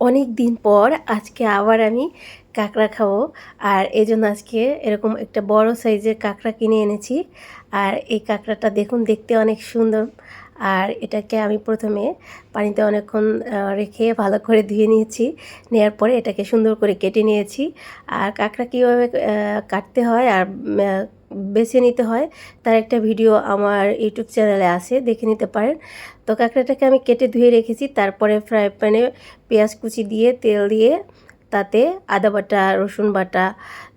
অনেক দিন পর আজকে আবার আমি কাঁকড়া খাবো। আর এজন্য আজকে এরকম একটা বড় সাইজের কাঁকড়া কিনে এনেছি। আর এই কাঁকড়াটা দেখুন, দেখতে অনেক সুন্দর। আর এটাকে আমি প্রথমে পানিতে অনেকক্ষণ রেখে ভালো করে ধুয়ে নিয়েছি। নেওয়ার পরে এটাকে সুন্দর করে কেটে নিয়েছি। আর কাঁকড়া কীভাবে কাটতে হয় আর বেছে নিতে হয় তার একটা ভিডিও আমার ইউটিউব চ্যানেলে আছে, দেখে নিতে পারেন। তো কাঁকড়াটাকে আমি কেটে ধুয়ে রেখেছি। তারপরে ফ্রাই প্যানে পেঁয়াজ কুচি দিয়ে তেল দিয়ে তাতে আদা বাটা, রসুন বাটা,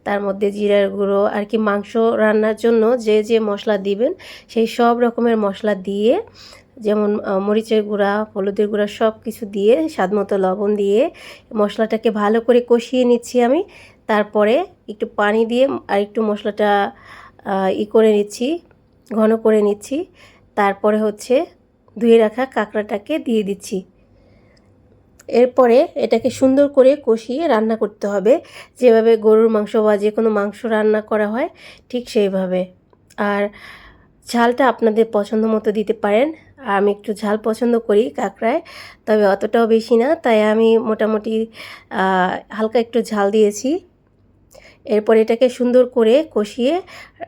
তার মধ্যে জিরার গুঁড়ো আর কি মাংস রান্নার জন্য যে যে মশলা দিবেন সেই সব রকমের মশলা দিয়ে, যেমন মরিচের গুঁড়া, হলুদের গুঁড়া সব কিছু দিয়ে স্বাদমতো লবণ দিয়ে মশলাটাকে ভালো করে কষিয়ে নিচ্ছি আমি। তারপরে একটু পানি দিয়ে আর একটু মশলাটা করে নিচ্ছি, ঘন করে নিচ্ছি। তারপরে হচ্ছে ধুয়ে রাখা কাঁকড়াটাকে দিয়ে দিচ্ছি। এরপরে এটাকে সুন্দর করে কষিয়ে রান্না করতে হবে, যেভাবে গরুর মাংস বা যে কোনো মাংস রান্না করা হয় ঠিক সেইভাবে। আর ঝালটা আপনাদের পছন্দ মতো দিতে পারেন। আমি একটু ঝাল পছন্দ করি কাঁকড়ায়, তবে অতটাও বেশি না, তাই আমি মোটামুটি হালকা একটু ঝাল দিয়েছি। এরপর এটাকে সুন্দর করে কষিয়ে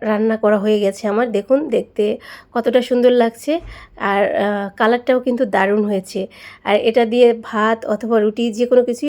রান্না করা হয়ে গেছে আমার। দেখুন দেখতে কতটা সুন্দর লাগছে, আর কালারটাও কিন্তু দারুণ হয়েছে। আর এটা দিয়ে ভাত অথবা রুটি যে কোনো কিছুই